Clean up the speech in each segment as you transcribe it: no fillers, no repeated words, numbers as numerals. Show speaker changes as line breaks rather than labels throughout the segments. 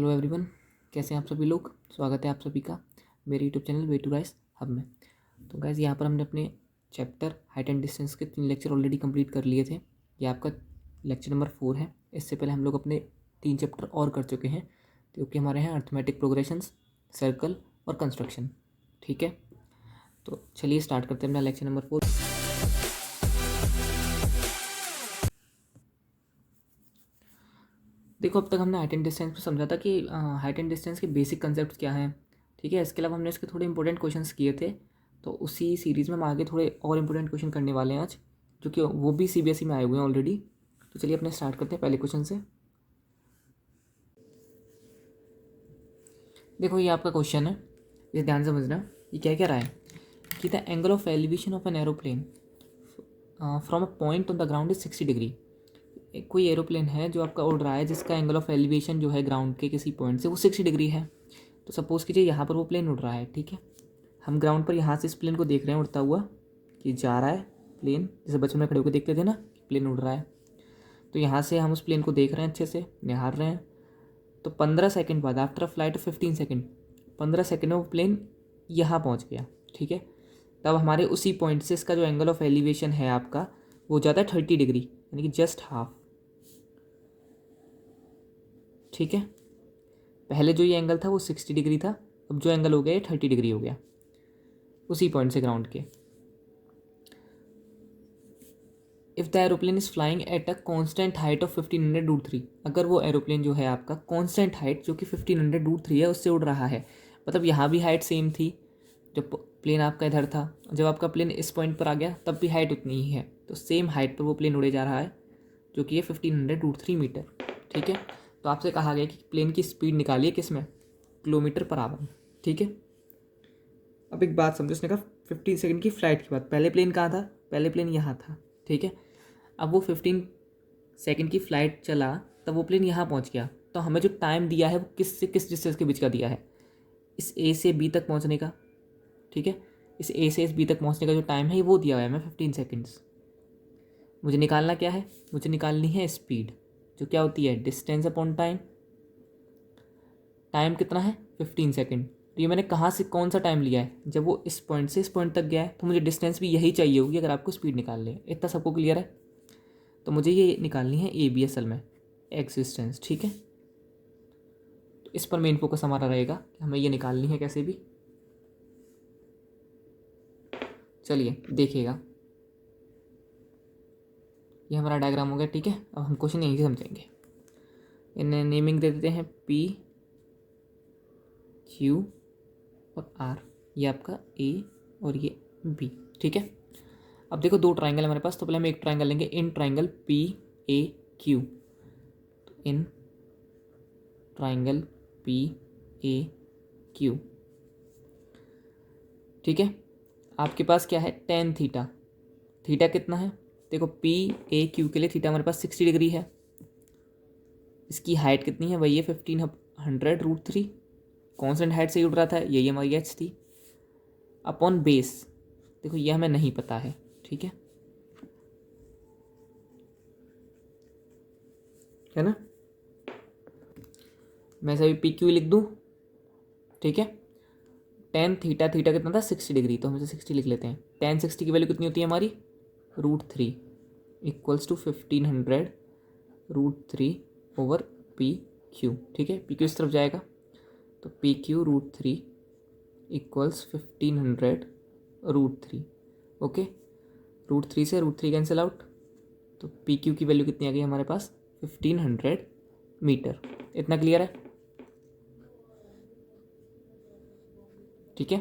Hello everyone, कैसे हैं आप सभी लोग। स्वागत है आप सभी का मेरे YouTube channel way to rice hub में। तो गाइस यहाँ पर हमने अपने चैप्टर हाइट एंड डिस्टेंस के 3 लेक्चर ऑलरेडी कंप्लीट कर लिए थे। ये आपका लेक्चर नंबर 4 है। इससे पहले हम लोग अपने 3 चैप्टर और कर चुके हैं, क्योंकि हमारे हैं अर्थमेटिक प्रोग्रेशंस, सर्कल और कंस्ट्रक्शन। ठीक है, तो चलिए स्टार्ट करते हैं अपना लेक्चर नंबर 4। देखो, अब तक हमने हाइट एंड डिस्टेंस पे समझा था कि हाइट एंड डिस्टेंस के बेसिक कंसेप्ट क्या हैं। ठीक है, इसके अलावा हमने इसके थोड़े इंपॉर्टेंट क्वेश्चंस किए थे, तो उसी सीरीज़ में हम आगे थोड़े और इंपॉर्टेंट क्वेश्चन करने वाले हैं आज, जो कि वो भी सीबीएसई में आए हुए हैं ऑलरेडी। तो चलिए अपने स्टार्ट करते हैं पहले क्वेश्चन से। देखो, ये आपका क्वेश्चन है, ये ध्यान से समझना। ये क्या कह रहा है कि the angle of elevation of an aeroplane from a point on the ground is 60 degree. कोई एरोप्लेन है जो आपका उड़ रहा है, जिसका एंगल ऑफ एलिवेशन जो है ग्राउंड के किसी पॉइंट से वो 60 डिग्री है। तो सपोज़ कीजिए यहाँ पर वो प्लेन उड़ रहा है। ठीक है, हम ग्राउंड पर यहाँ से इस प्लेन को देख रहे हैं उड़ता हुआ कि जा रहा है प्लेन, जैसे बचपन में खड़े होकर देखते थे ना, प्लेन उड़ रहा है। तो यहाँ से हम उस प्लेन को देख रहे हैं, अच्छे से निहार रहे हैं। तो 15 सेकंड बाद, after a flight of 15 second, 15 second में वो प्लेन यहाँ पहुँच गया। ठीक है, तब हमारे उसी पॉइंट से इसका जो एंगल ऑफ एलिवेशन है आपका, वो हो जाता है 30 डिग्री, यानी कि जस्ट हाफ। ठीक है, पहले जो ये एंगल था वो 60 डिग्री था, अब जो एंगल हो गया ये 30 डिग्री हो गया उसी पॉइंट से ग्राउंड के। If the aeroplane is flying at a constant height of 1500√3, अगर वो एरोप्लेन जो है आपका कॉन्स्टेंट हाइट जो कि 1500√3 है उससे उड़ रहा है, मतलब यहाँ भी हाइट सेम थी जब प्लेन आपका इधर था, जब आपका प्लेन इस पॉइंट पर आ गया तब भी हाइट उतनी ही है। तो सेम हाइट पर वो प्लेन उड़े जा रहा है, जो कि ये 1500√3 मीटर। ठीक है, तो आपसे कहा गया कि प्लेन की स्पीड निकालिए किस में, किलोमीटर पर आवर। ठीक है, अब एक बात समझो, उसने कहा 15 सेकंड की फ्लाइट की बात। पहले प्लेन कहाँ था, पहले प्लेन यहाँ था। ठीक है, अब वो 15 सेकंड की फ़्लाइट चला, तब वो प्लेन यहाँ पहुँच गया। तो हमें जो टाइम दिया है वो किस से किस डिस्टेंस के बीच का दिया है, इस ए से बी तक पहुँचने का। ठीक है, इस ए से इस बी तक पहुँचने का जो टाइम है वो दिया हुआ है हमें 15 सेकेंड्स। मुझे निकालना क्या है, मुझे निकालनी है स्पीड, जो क्या होती है डिस्टेंस अपॉन टाइम। टाइम कितना है 15 सेकेंड। तो ये मैंने कहाँ से कौन सा टाइम लिया है, जब वो इस पॉइंट से इस पॉइंट तक गया है, तो मुझे डिस्टेंस भी यही चाहिए होगी अगर आपको स्पीड निकालनी है। इतना सबको क्लियर है। तो मुझे ये निकालनी है ए बी असल में एक्सिस्टेंस। ठीक है, तो इस पर मेन फोकस हमारा रहेगा कि हमें ये निकालनी है कैसे भी। चलिए देखिएगा, ये हमारा डायग्राम हो गया। ठीक है, अब हम क्वेश्चन यहीं से समझेंगे। इन्हें नेमिंग दे देते हैं पी क्यू और आर, ये आपका ए और ये बी। ठीक है, अब देखो दो ट्राइंगल है हमारे पास, तो पहले हम एक ट्राइंगल लेंगे, in triangle P A Q. तो in triangle P A Q. ठीक है, आपके पास क्या है टेन थीटा। थीटा कितना है, देखो पी ए क्यू के लिए थीटा हमारे पास 60 डिग्री है। इसकी हाइट कितनी है, वही है 1500√3। कॉन्स्टेंट हाइट से ही उड़ रहा था, यही हमारी एच थी। अपॉन बेस, देखो ये हमें नहीं पता है। ठीक है ना, मैं सभी पी क्यू लिख दूँ। ठीक है, टेन थीटा, थीटा कितना था 60 डिग्री, तो हम इसे 60 लिख लेते हैं। टेन 60 की वैल्यू कितनी होती है हमारी, √3 equals to 1500√3 over p q. ठीक है, पी क्यू इस तरफ जाएगा, तो पी क्यू √3 इक्वल्स 1500√3। ओके, √3 से √3 कैंसिल आउट, तो पी क्यू की वैल्यू कितनी आ गई हमारे पास 1500 मीटर। इतना क्लियर है। ठीक है,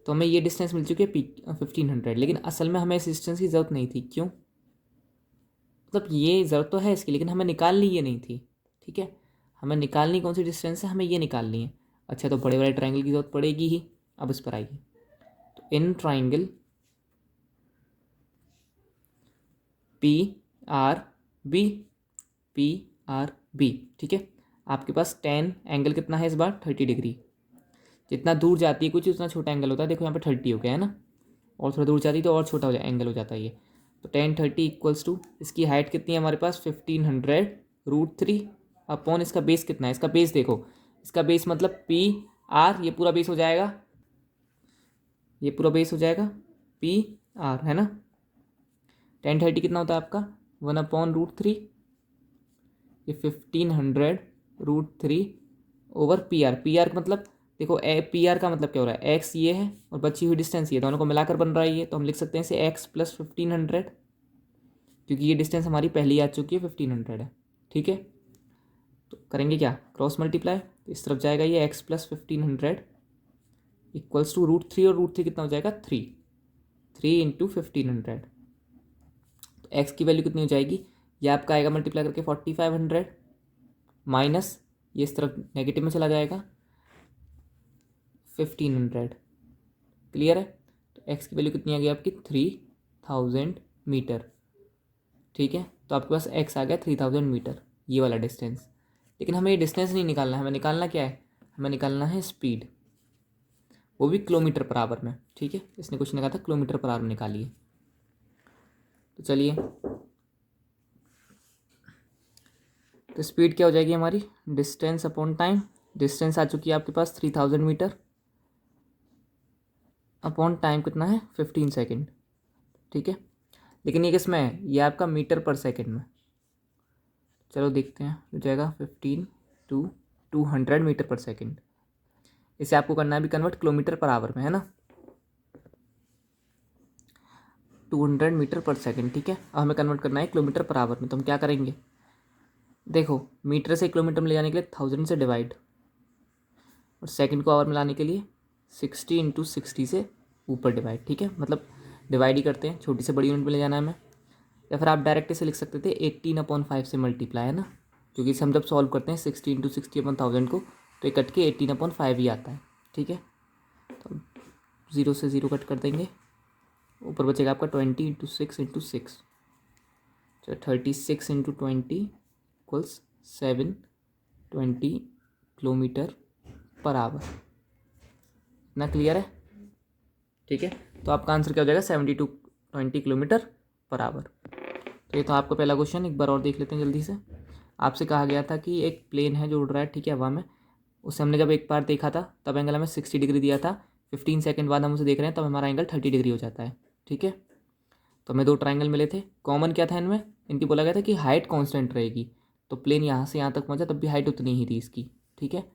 तो हमें ये डिस्टेंस मिल चुकी है 1500, लेकिन असल में हमें इस डिस्टेंस की ज़रूरत नहीं थी। क्यों, मतलब ये ज़रूरत तो है इसकी, लेकिन हमें निकालनी ये नहीं थी। ठीक है, हमें निकालनी कौन सी डिस्टेंस है, हमें ये निकालनी है। अच्छा, तो बड़े बड़े ट्राइंगल की ज़रूरत पड़ेगी ही। अब इस पर आइए, तो in triangle p r b, p r b. ठीक है, आपके पास टेन एंगल कितना है इस बार 30 डिग्री। जितना दूर जाती है कुछ उतना छोटा एंगल होता है। देखो यहाँ पे 30 हो गया है ना, और थोड़ा दूर जाती है तो और छोटा हो जाए एंगल हो जाता है ये। तो 1030 इक्वल्स टू, इसकी हाइट कितनी है हमारे पास 1500√3 अपॉन इसका बेस कितना है, इसका बेस देखो इसका बेस मतलब पी आर, ये पूरा बेस हो जाएगा, ये पूरा बेस हो जाएगा पी आर, है ना। 1030 कितना होता है आपका 1/√3, ये 1500√3 over P R. P R का मतलब देखो पी आर का मतलब क्या हो रहा है, एक्स ये है और बची हुई डिस्टेंस ये, दोनों को मिलाकर बन रहा है ये, तो हम लिख सकते हैं इसे एक्स प्लस 1500, क्योंकि ये डिस्टेंस हमारी पहले आ चुकी है 1500 है। ठीक है, तो करेंगे क्या, क्रॉस मल्टीप्लाई, तो इस तरफ जाएगा ये एक्स प्लस 1500 इक्वल्स टू √3, और √3 कितना हो जाएगा 3, 3 इंटू 1500। तो एक्स की वैल्यू कितनी हो जाएगी, ये आपका आएगा मल्टीप्लाई करके 4500 माइनस ये इस तरफ नेगेटिव में चला जाएगा 1500। क्लियर है, तो एक्स की वैल्यू कितनी आ गई आपकी 3000 मीटर। ठीक है, तो आपके पास एक्स आ गया 3000 मीटर, ये वाला डिस्टेंस। लेकिन हमें ये डिस्टेंस नहीं निकालना है, हमें निकालना क्या है, हमें निकालना है स्पीड, वो भी किलोमीटर पर आवर में। ठीक है, इसने कुछ नहीं कहा था, किलोमीटर पर आवर में निकालिए। तो चलिए, तो स्पीड क्या हो जाएगी हमारी, डिस्टेंस अपॉन टाइम। डिस्टेंस आ चुकी है आपके पास 3000 मीटर, अपॉन टाइम कितना है 15 सेकेंड। ठीक है, लेकिन ये किस में है, ये आपका मीटर पर सेकेंड में। चलो देखते हैं, हो जाएगा 15 टू 200 मीटर पर सेकेंड। इसे आपको करना है भी कन्वर्ट किलोमीटर पर आवर में, है ना, 200 मीटर पर सेकेंड। ठीक है, अब हमें कन्वर्ट करना है किलोमीटर पर आवर में, तो हम क्या करेंगे, देखो मीटर से किलोमीटर में ले जाने के लिए 1000 से डिवाइड, और सेकंड को आवर में लाने के लिए 60 इंटू 60 से ऊपर डिवाइड। ठीक है, मतलब डिवाइड ही करते हैं, छोटी से बड़ी यूनिट में ले जाना है हमें। या फिर आप डायरेक्ट इसे लिख सकते थे 18/5 से मल्टीप्लाई, है ना, क्योंकि इसे हम जब सॉल्व करते हैं 60 इंटू 60/1000 को, तो ये कट के 18/5 ही आता है। ठीक है, तो 0 से 0 कट कर देंगे, ऊपर बचेगा आपका 20 इंटू 6 इंटू 6, तो 36 into 20 equals 720 kilometre per hour. इतना क्लियर है। ठीक है, तो आपका आंसर क्या हो जाएगा 7220 किलोमीटर पर आवर। तो ये तो आपका पहला क्वेश्चन, एक बार और देख लेते हैं जल्दी से। आपसे कहा गया था कि एक प्लेन है जो उड़ रहा है, ठीक है, हवा में, उसे हमने जब एक बार देखा था तब एंगल हमें 60 डिग्री दिया था, 15 सेकंड बाद हम उसे देख रहे हैं तब हमारा एंगल 30 डिग्री हो जाता है। ठीक है, तो हमें दो ट्राइंगल मिले थे, कॉमन क्या था इनमें, इनकी बोला गया था कि हाइट कांस्टेंट रहेगी, तो प्लेन यहाँ से यहाँ तक पहुँचा तब भी हाइट उतनी ही थी इसकी। ठीक है,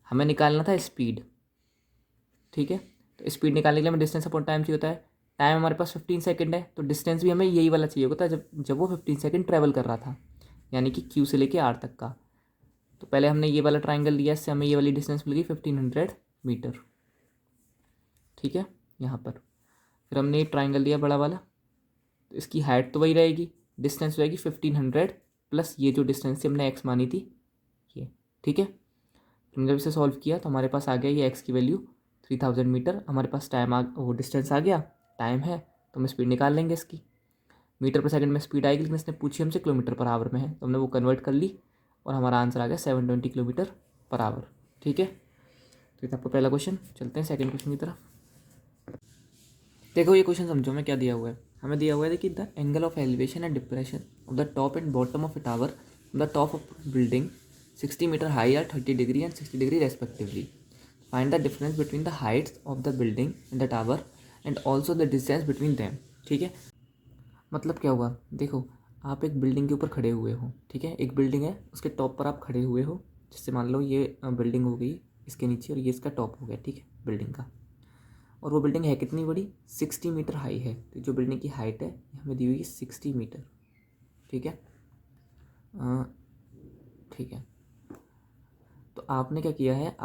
हमें निकालना था स्पीड। ठीक है, तो स्पीड निकालने के लिए हमें डिस्टेंस अपॉन टाइम चाहिए होता है। टाइम हमारे पास 15 सेकंड है, तो डिस्टेंस भी हमें यही वाला चाहिए होता है जब वो 15 सेकंड ट्रैवल कर रहा था, यानी कि क्यू से लेके आर तक का। तो पहले हमने ये वाला ट्राइंगल लिया, इससे हमें ये वाली डिस्टेंस मिल गई 1500 मीटर। ठीक है, यहाँ पर फिर हमने ये ट्राइंगल लिया बड़ा वाला, तो इसकी हाइट तो वही रहेगी, डिस्टेंस रहेगी 1500 प्लस ये जो डिस्टेंस थी हमने एक्स मानी थी ये। ठीक है, हमने जब इसे सॉल्व किया तो हमारे पास आ गया ये एक्स की वैल्यू 3000 मीटर, हमारे पास टाइम वो डिस्टेंस आ गया, टाइम है, तो हम स्पीड निकाल लेंगे इसकी। मीटर पर सेकंड में स्पीड आएगी, लेकिन इसने पूछी हमसे किलोमीटर पर आवर में है, तो हमने वो कन्वर्ट कर ली और हमारा आंसर आ गया 720 किलोमीटर पर आवर। ठीक है, तो ये था आपका पहला क्वेश्चन। चलते हैं सेकंड क्वेश्चन की तरफ। देखो ये क्वेश्चन समझो में क्या दिया हुआ है, हमें दिया हुआ है कि the angle of elevation and depression of the top and bottom of a tower the top of building 60 metre high are 30 degree and 60 degree respectively. Find the difference between the heights of the building and the tower and also the distance between them. ठीक है, मतलब क्या हुआ, देखो आप एक building के ऊपर खड़े हुए हो, ठीक है, एक बिल्डिंग है उसके टॉप पर आप खड़े हुए हो, जिससे मान लो ये बिल्डिंग हो गई इसके नीचे और ये इसका टॉप हो गया, ठीक है, बिल्डिंग का। और वो बिल्डिंग है कितनी बड़ी, 60 मीटर हाई है, तो जो बिल्डिंग की हाइट है ये हमें दी हुई है 60 मीटर। ठीक है, ठीक है, तो आपने क्या किया है,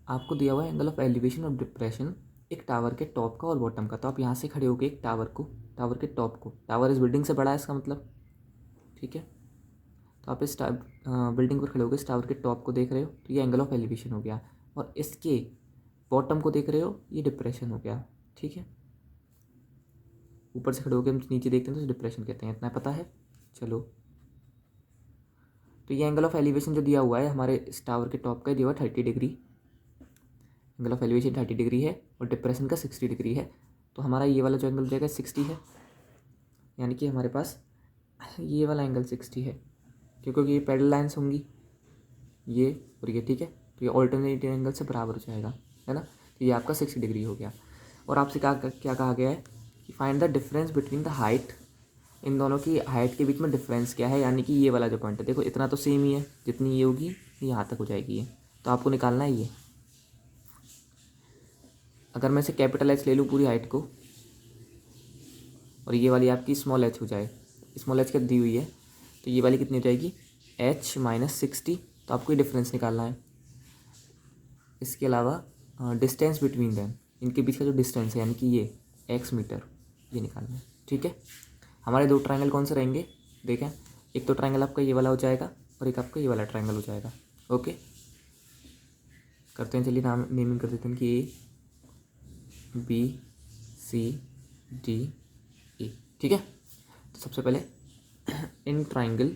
आपको दिया हुआ है एंगल ऑफ एलिवेशन और डिप्रेशन एक टावर के टॉप का और बॉटम का। तो आप यहाँ से खड़े हो गए एक टावर के टॉप को, टावर इस बिल्डिंग से बड़ा है इसका मतलब। ठीक है, तो आप इस बिल्डिंग पर खड़े हो गए, इस टावर के टॉप को देख रहे हो, तो ये एंगल ऑफ एलिवेशन हो गया, और इसके बॉटम को देख रहे हो, ये डिप्रेशन हो गया। ठीक है, ऊपर से खड़े होकर हम नीचे देखते हैं तो डिप्रेशन कहते हैं, इतना पता है। चलो, तो ये एंगल ऑफ एलिवेशन जो दिया हुआ है हमारे इस टावर के टॉप का दिया हुआ 30 degree, angle of elevation 30 degree है और डिप्रेशन का 60 डिग्री है। तो हमारा ये वाला जो एंगल जाएगा 60 है, यानी कि हमारे पास ये वाला एंगल 60 है, क्योंकि ये पैरेलल लाइन्स होंगी ये और ये। ठीक है, तो ये ऑल्टरनेट एंगल से बराबर हो जाएगा, है ना। तो ये आपका 60 डिग्री हो गया। और आपसे क्या कहा गया है कि find the difference between the height, इन दोनों की हाइट के बीच में डिफरेंस क्या है, यानी कि ये वाला जो पॉइंट है, देखो इतना तो सेम ही है, जितनी ये होगी यहाँ तक हो जाएगी ये, तो आपको निकालना है ये। अगर मैं इसे कैपिटल एच ले लूँ पूरी हाइट को, और ये वाली आपकी स्मॉल एच हो जाए, स्मॉल एच कर दी हुई है, तो ये वाली कितनी हो जाएगी एच माइनस 60, तो आपको ये डिफरेंस निकालना है। इसके अलावा डिस्टेंस बिटवीन दैम, इनके बीच का जो डिस्टेंस है यानी कि ये एक्स मीटर, ये निकालना है। ठीक है, हमारे दो ट्रायंगल कौन से रहेंगे देखें, एक तो ट्रायंगल आपका ये वाला हो जाएगा और एक आपका ये वाला ट्रायंगल हो जाएगा। ओके, करते हैं, चलिए नाम नेमिंग कर देते हैं कि ए बी सी डी ई। ठीक है, तो सबसे पहले in triangle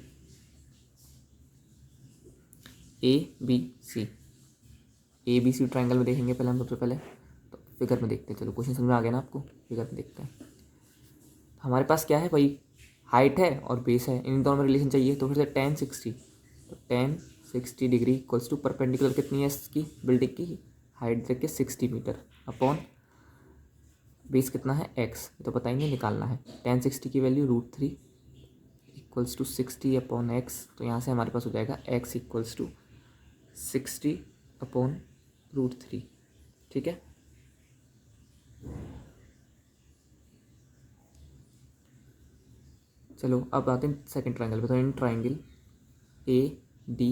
a b c triangle में देखेंगे पहले हम। सबसे पहले तो फिगर में देखते हैं, चलो क्वेश्चन समझ में आ गया ना आपको, फिगर में देखते हैं। हमारे पास क्या है भाई, हाइट है और बेस है, इन दोनों में रिलेशन चाहिए, तो फिर से tan 60, तो tan 60 degree equals to perpendicular कितनी है इसकी बिल्डिंग की हाइट देखिए 60 मीटर अपॉन बेस कितना है x, तो बताएंगे निकालना है। tan 60 की value √3 equals to 60 upon x, तो यहाँ से हमारे पास हो जाएगा x इक्वल्स टू 60 अपॉन √3। ठीक है, चलो अब आते हैं सेकंड ट्रायंगल पे। तो इन ट्रायंगल ए डी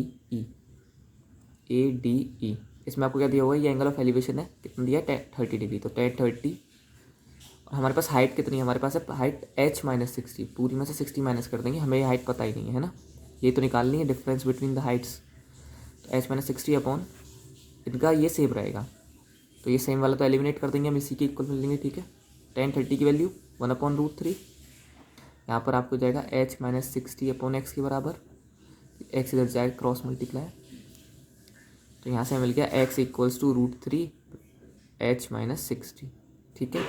ई, इसमें आपको क्या दिया हुआ है, ये एंगल ऑफ एलिवेशन है, कितना दिया है 30 डिग्री, तो tan 30। और हमारे पास हाइट कितनी है, हमारे पास है हाइट h माइनस 60, पूरी में से 60 माइनस कर देंगे, हमें ये हाइट पता ही नहीं है ना, ये तो निकालनी है डिफरेंस बिटवीन द हाइट्स। तो h माइनस 60 अपॉन इनका ये सेम रहेगा, तो ये सेम वाला तो एलिमिनेट कर देंगे हम, इसी के इक्वल मिल लेंगे। ठीक है, tan 30 की वैल्यू 1/√3, यहाँ पर आपको जाएगा h माइनस 60 अपॉन एक्स के बराबर, एक्स इधर जाएगा क्रॉस मल्टीप्लाई, तो यहाँ से मिल गया x equals to √3 h minus 60। ठीक है,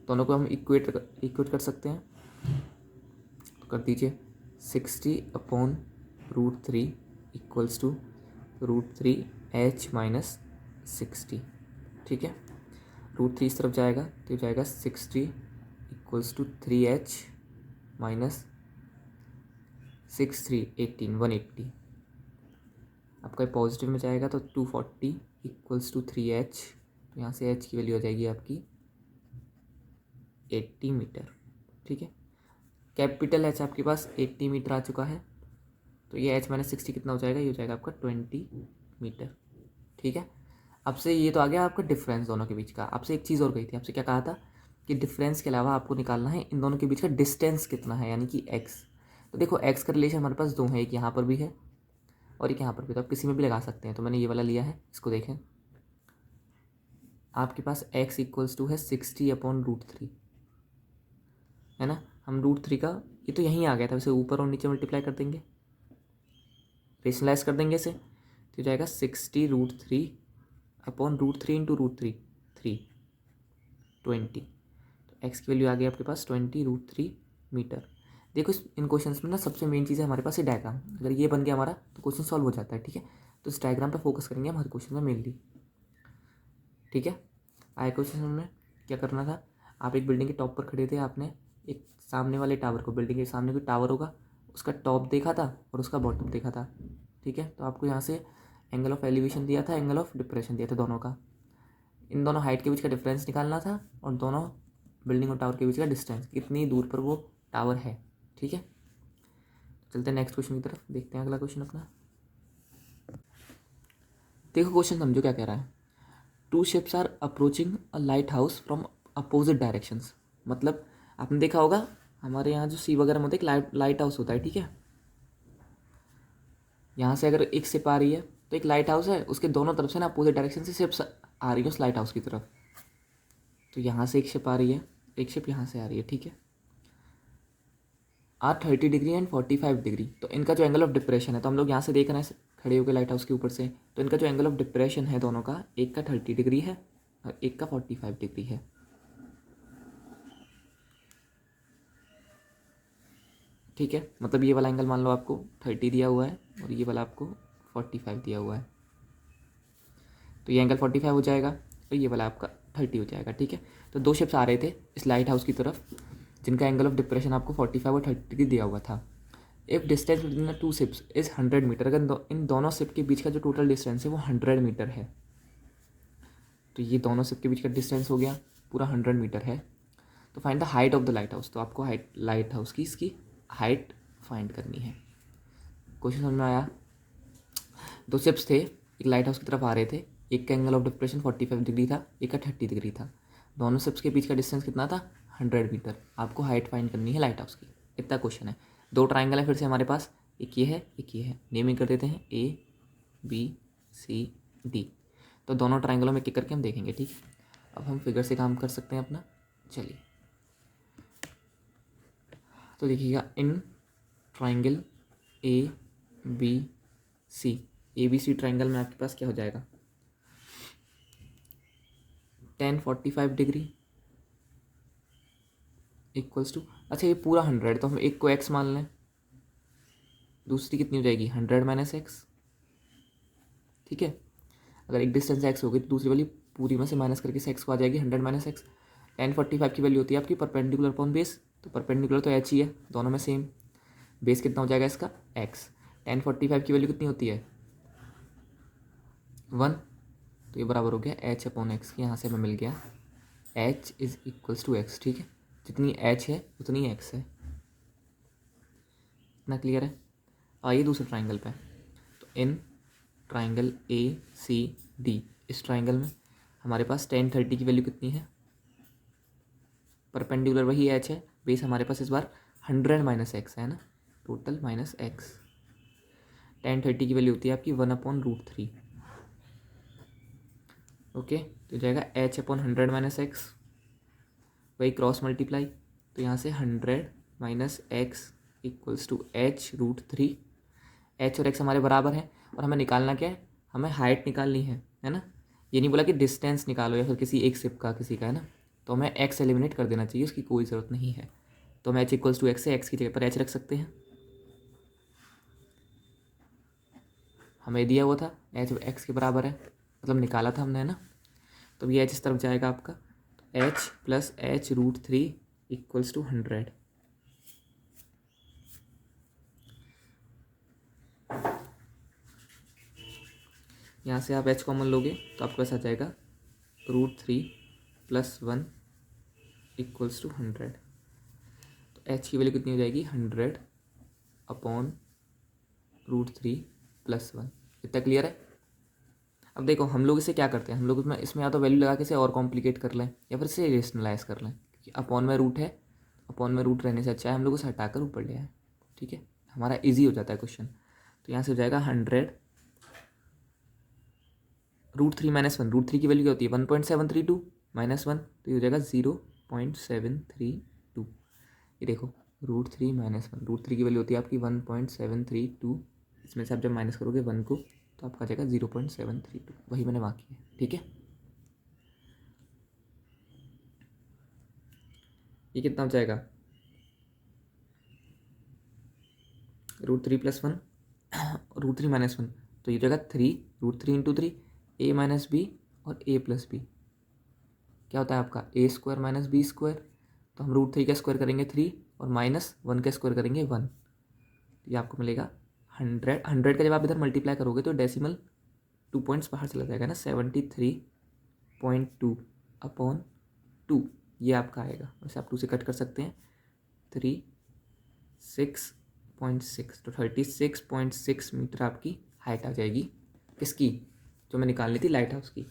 दोनों को हम इक्वेट कर सकते हैं, तो कर दीजिए 60 upon √3 equals to √3 h minus 60। ठीक है, √3 इस तरफ जाएगा तो जाएगा 60 इक्वल्स टू 3h माइनस 6 3 18 180, आपका पॉजिटिव में जाएगा तो 240 इक्वल्स टू 3h, तो यहाँ से h की वैल्यू आ जाएगी आपकी 80 मीटर। ठीक है, कैपिटल h आपके पास 80 मीटर आ चुका है, तो ये h माइनस 60 कितना हो जाएगा, ये हो जाएगा आपका 20 मीटर। ठीक है, आपसे ये तो आ गया आपका डिफरेंस दोनों के बीच का। आपसे एक चीज़ और कही थी, आपसे क्या कहा था कि डिफरेंस के अलावा आपको निकालना है इन दोनों के बीच का डिस्टेंस कितना है, यानी कि x। तो देखो x का रिलेशन हमारे पास दो है, एक यहाँ पर भी है और एक यहाँ पर भी, तो आप किसी में भी लगा सकते हैं, तो मैंने ये वाला लिया है, इसको देखें, आपके पास x इक्वल्स टू है 60 अपॉन √3, है ना। हम √3 का ये तो यहीं आ गया था, वैसे ऊपर और नीचे मल्टीप्लाई कर देंगे, रेशनलाइज कर देंगे इसे, तो जाएगा 60 √3 अपॉन √3 इंटू √3 3 20, तो x की वैल्यू आ गई आपके पास 20 √3 मीटर। देखो इन क्वेश्चंस में ना सबसे मेन चीज़ है हमारे पास ये डायग्राम, अगर ये बन गया हमारा तो क्वेश्चन सॉल्व हो जाता है। ठीक है, तो इस डायग्राम पे फोकस करेंगे हम हर क्वेश्चन में मेनली। ठीक है, आए क्वेश्चन में क्या करना था, आप एक बिल्डिंग के टॉप पर खड़े थे, आपने एक सामने वाले टावर को, बिल्डिंग के सामने कोई टावर होगा उसका टॉप देखा था और उसका बॉटम देखा था। ठीक है, तो आपको यहाँ से एंगल ऑफ एलिवेशन दिया था, एंगल ऑफ डिप्रेशन दिया था दोनों का, इन दोनों हाइट के बीच का डिफरेंस निकालना था और दोनों बिल्डिंग और टावर के बीच का डिस्टेंस, कितनी दूर पर वो टावर है। ठीक है, चलते हैं नेक्स्ट क्वेश्चन की तरफ, देखते हैं अगला क्वेश्चन अपना। देखो क्वेश्चन समझो क्या कह रहा है, 2 ships are approaching a lighthouse from opposite directions. मतलब आपने देखा होगा हमारे यहाँ जो सी वगैरह में होता है एक लाइट हाउस होता है। ठीक है, यहाँ से अगर एक शिप आ रही है तो एक लाइट हाउस है, उसके दोनों तरफ से ना अपोजिट डायरेक्शन से शिप्स आ रही है उस लाइट हाउस की तरफ। तो यहाँ से एक शिप आ रही है, एक शिप यहाँ से आ रही है। ठीक है, आर 30 डिग्री एंड 45 डिग्री, तो इनका जो एंगल ऑफ डिप्रेशन है, तो हम लोग यहाँ से देख रहे हैं खड़े होकर लाइट हाउस के ऊपर से, तो इनका जो एंगल ऑफ डिप्रेशन है दोनों का, एक का 30 डिग्री है और एक का 45 डिग्री है। ठीक है, मतलब ये वाला एंगल मान लो आपको 30 दिया हुआ है और ये वाला आपको 45 दिया हुआ है। तो ये एंगल 45 हो जाएगा और ये वाला आपका 30 हो जाएगा। ठीक है, तो 2 शिप्स आ रहे थे इस लाइट हाउस की तरफ जिनका एंगल ऑफ डिप्रेशन आपको 45 और 30 दिया हुआ था। If distance between the 2 ships is 100 metre, अगर इन दोनों शिप के बीच का जो टोटल डिस्टेंस है वो 100 मीटर है, तो ये दोनों शिप के बीच का डिस्टेंस हो गया पूरा 100 मीटर है। तो find the height of the light house, तो आपको लाइट हाउस की इसकी हाइट फाइंड करनी है। क्वेश्चन समझ में आया? 2 शिप्स थे, एक लाइट हाउस की तरफ आ रहे थे, एक का एंगल ऑफ डिप्रेशन 45 डिग्री था, एक का 30 डिग्री था। दोनों शिप्स के बीच का डिस्टेंस कितना था? 100 मीटर। आपको हाइट फाइंड करनी है लाइट हाउस की, इतना क्वेश्चन है। 2 ट्राइंगल है फिर से हमारे पास, एक ये है एक ये है, नेमिंग कर देते हैं ABCD। तो दोनों ट्राइंगलों में एक करके हम देखेंगे। ठीक है, अब हम फिगर से काम कर सकते हैं अपना। चलिए, तो देखिएगा इन ट्राइंगल ABC ट्राइंगल में आपके पास क्या हो जाएगा? tan 45 डिग्री इक्वल्स टू, अच्छा ये पूरा 100, तो हम एक को x मान लें, दूसरी कितनी हो जाएगी? 100 माइनस एक्स। ठीक है, अगर एक डिस्टेंस x होगी तो दूसरी वाली पूरी में से माइनस करके से x को आ जाएगी 100 माइनस एक्स। tan 45 की वैल्यू होती है आपकी परपेंडिकुलर अपॉन बेस, तो परपेंडिकुलर तो h ही है, दोनों में सेम। बेस कितना हो जाएगा इसका? x। tan 45 की वैल्यू कितनी होती है? 1, तो ये बराबर हो गया h अपॉन एक्स की, यहाँ से हमें मिल गया h is equals to x. ठीक है, जितनी h है उतनी x है। इतना क्लियर है? आइए दूसरे ट्राइंगल पे, तो इन ट्राइंगल ACD, इस ट्राइंगल में हमारे पास tan 30 की वैल्यू कितनी है? परपेंडिकुलर वही h है, बेस हमारे पास इस बार 100 माइनस एक्स है ना, टोटल माइनस एक्स। tan 30 की वैल्यू होती है आपकी 1/√3। ओके, तो जाएगा h अपॉन 100 माइनस एक्स, वही क्रॉस मल्टीप्लाई, तो यहाँ से 100 minus x equals to h√3। h और x हमारे बराबर हैं और हमें निकालना क्या है? हमें हाइट निकालनी है ना। ये नहीं बोला कि डिस्टेंस निकालो या फिर किसी एक शिप का किसी का, है ना, तो हमें x एलिमिनेट कर देना चाहिए, उसकी कोई ज़रूरत नहीं है। तो हम h इक्वल्स टू एक्स से x की जगह पर h रख सकते हैं। हमें दिया हुआ था h x के बराबर है, मतलब निकाला था हमने, है ना। तो ये h इस तरफ जाएगा आपका, तो h plus h√3 equals to 100। यहाँ से आप h कॉमन लोगे तो आपके पास आ जाएगा √3 + 1 इक्वल्स टू 100। तो h की वैल्यू कितनी हो जाएगी? 100 अपॉन √3 + 1। इतना क्लियर है? अब देखो हम लोग इसे क्या करते हैं, हम लोग इसमें या तो वैल्यू लगा के इसे और कॉम्प्लिकेट कर लें या फिर इसे रेशनलाइज कर लें, क्योंकि अपॉन में रूट है, अपॉन में रूट रहने से अच्छा है हम लोग उसे हटाकर ऊपर ले आए। ठीक है, हमारा इजी हो जाता है क्वेश्चन। तो यहाँ से हो जाएगा 100 √3 - 1, √3 की वैल्यू क्या होती है? 1.732 - 1, तो ये हो जाएगा 0.732। ये देखो √3 - 1, √3 की वैल्यू होती है आपकी 1.732, इसमें से आप जब माइनस करोगे 1 को तो आपका आ जाएगा 0.732, वही मैंने वहाँ किया है। ठीक है, ये कितना हो जाएगा? √3 + 1 √3 - 1, तो ये हो जाएगा 3, √3 × 3 a - b और a + b क्या होता है आपका? a² - b²। तो हम √3 का स्क्वायर करेंगे 3 और -1 का स्क्वायर करेंगे 1, तो ये आपको मिलेगा 100। 100 का जब आप इधर मल्टीप्लाई करोगे तो डेसिमल 2 पॉइंट्स बाहर चला जाएगा ना, 73.2/2 ये आपका आएगा। वैसे आप 2 से कट कर सकते हैं, 36.6, तो 36.6 मीटर आपकी हाइट आ जाएगी किसकी? जो मैं निकालनी थी लाइट हाउस की।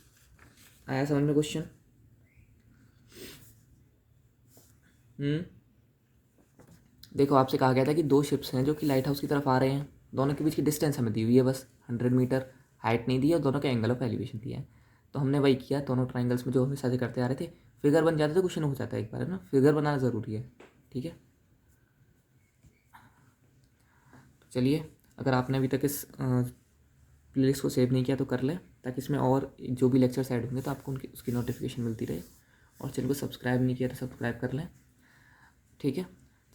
आया समझ में क्वेश्चन? देखो आपसे कहा गया था कि 2 शिप्स हैं जो कि लाइट हाउस की तरफ आ रहे हैं, दोनों के बीच की डिस्टेंस हमें दी हुई है बस 100 मीटर, हाइट नहीं दी है और दोनों के एंगल ऑफ एलिवेशन दिया है। तो हमने वही किया, दोनों ट्राइंगल्स में जो हमेशा से करते आ रहे थे, फिगर बन जाता तो क्वेश्चन हो जाता है एक बार, है ना। फिगर बनाना ज़रूरी है। ठीक है, चलिए, अगर आपने अभी तक इस प्लेलिस्ट को सेव नहीं किया तो कर लें, ताकि इसमें और जो भी लेक्चर्स ऐड होंगे तो आपको उनकी उसकी नोटिफिकेशन मिलती रहे। और चैनल को सब्सक्राइब नहीं किया तो सब्सक्राइब कर लें। ठीक है,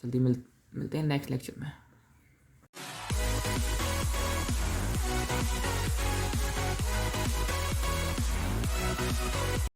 जल्दी मिलते हैं नेक्स्ट लेक्चर में।